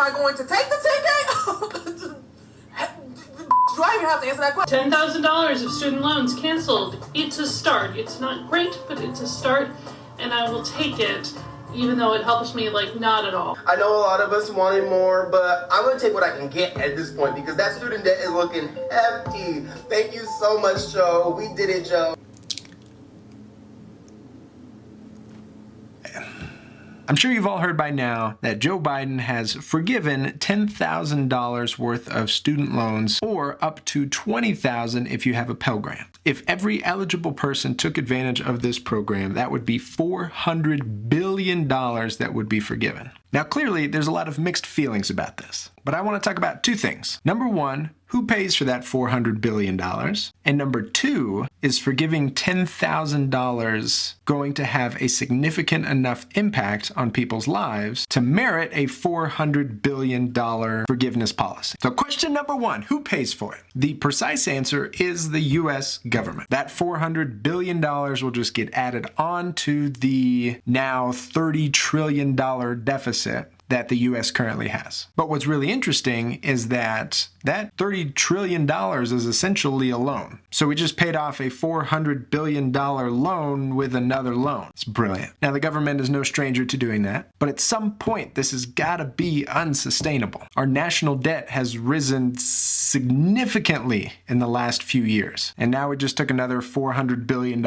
I going to take the ticket? Do I even have to answer that question? $10,000 of student loans canceled. It's a start. It's not great, but it's a start, and I will take it, even though it helps me, like, not at all. I know a lot of us wanted more, but I'm gonna take what I can get at this point because that student debt is looking hefty. Thank you so much, Joe. We did it, Joe. I'm sure you've all heard by now that Joe Biden has forgiven $10,000 worth of student loans, or up to $20,000 if you have a Pell Grant. If every eligible person took advantage of this program, that would be $400 billion that would be forgiven. Now, clearly, there's a lot of mixed feelings about this, but I want to talk about two things. Number one, who pays for that $400 billion? And number two, is forgiving $10,000 going to have a significant enough impact on people's lives to merit a $400 billion forgiveness policy? So question number one, who pays for it? The precise answer is the U.S. government. That $400 billion will just get added on to the now $30 trillion deficit that the U.S. currently has. But what's really interesting is that $30 trillion is essentially a loan. So we just paid off a $400 billion loan with another loan. It's brilliant. Now, the government is no stranger to doing that, but at some point, this has got to be unsustainable. Our national debt has risen significantly in the last few years, and now we just took another $400 billion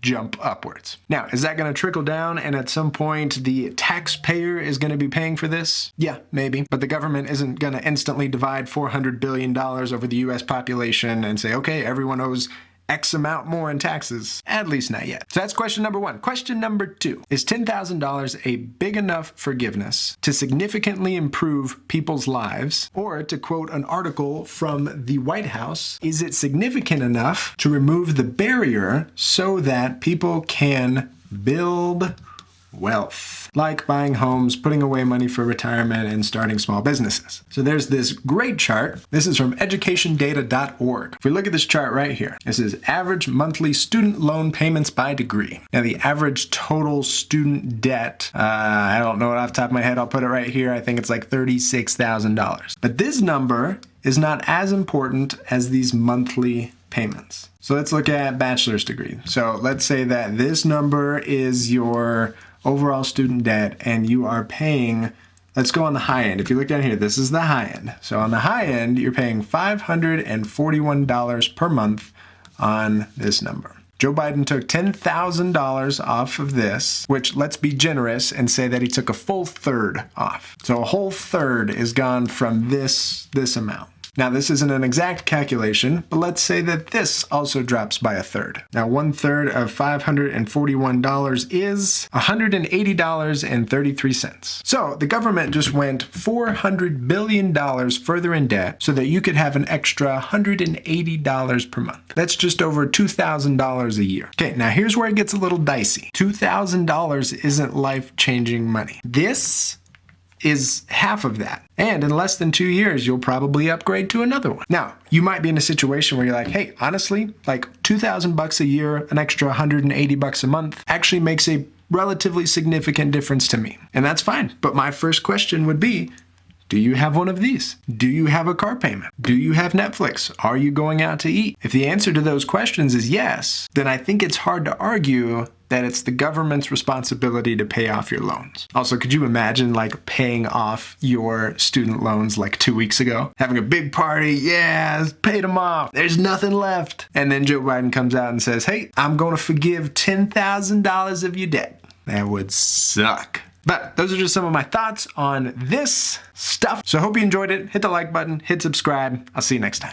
jump upwards. Now, is that going to trickle down, and at some point, the taxpayer is going to be paying for this? Yeah, maybe, but the government isn't going to instantly divide $400 billion over the U.S. population and say, okay, everyone owes X amount more in taxes. At least not yet. So that's question number one. Question number two, is $10,000 a big enough forgiveness to significantly improve people's lives? Or to quote an article from the White House, is it significant enough to remove the barrier so that people can build wealth, like buying homes, putting away money for retirement, and starting small businesses? So there's this great chart. This is from educationdata.org. If we look at this chart right here, this is average monthly student loan payments by degree. Now, the average total student debt, I don't know it off the top of my head. I'll put it right here. I think it's like $36,000. But this number is not as important as these monthly payments. So let's look at bachelor's degree. So let's say that this number is your overall student debt, and you are paying, let's go on the high end. If you look down here, this is the high end. So on the high end, you're paying $541 per month on this number. Joe Biden took $10,000 off of this, which, let's be generous and say that he took a full third off. So a whole third is gone from this amount. Now, this isn't an exact calculation, but let's say that this also drops by a third. Now, 1/3 of $541 is $180.33. So the government just went $400 billion further in debt so that you could have an extra $180 per month. That's just over $2,000 a year. Okay, now here's where it gets a little dicey. $2,000 isn't life-changing money. This is half of that. And in less than 2 years, you'll probably upgrade to another one. Now, you might be in a situation where you're like, hey, honestly, like $2,000 a year, an extra $180 a month actually makes a relatively significant difference to me. And that's fine. But my first question would be, do you have one of these? Do you have a car payment? Do you have Netflix? Are you going out to eat? If the answer to those questions is yes, then I think it's hard to argue that it's the government's responsibility to pay off your loans. Also, could you imagine like paying off your student loans like 2 weeks ago? Having a big party, yeah, paid them off. There's nothing left. And then Joe Biden comes out and says, hey, I'm going to forgive $10,000 of your debt. That would suck. But those are just some of my thoughts on this stuff. So I hope you enjoyed it. Hit the like button, hit subscribe. I'll see you next time.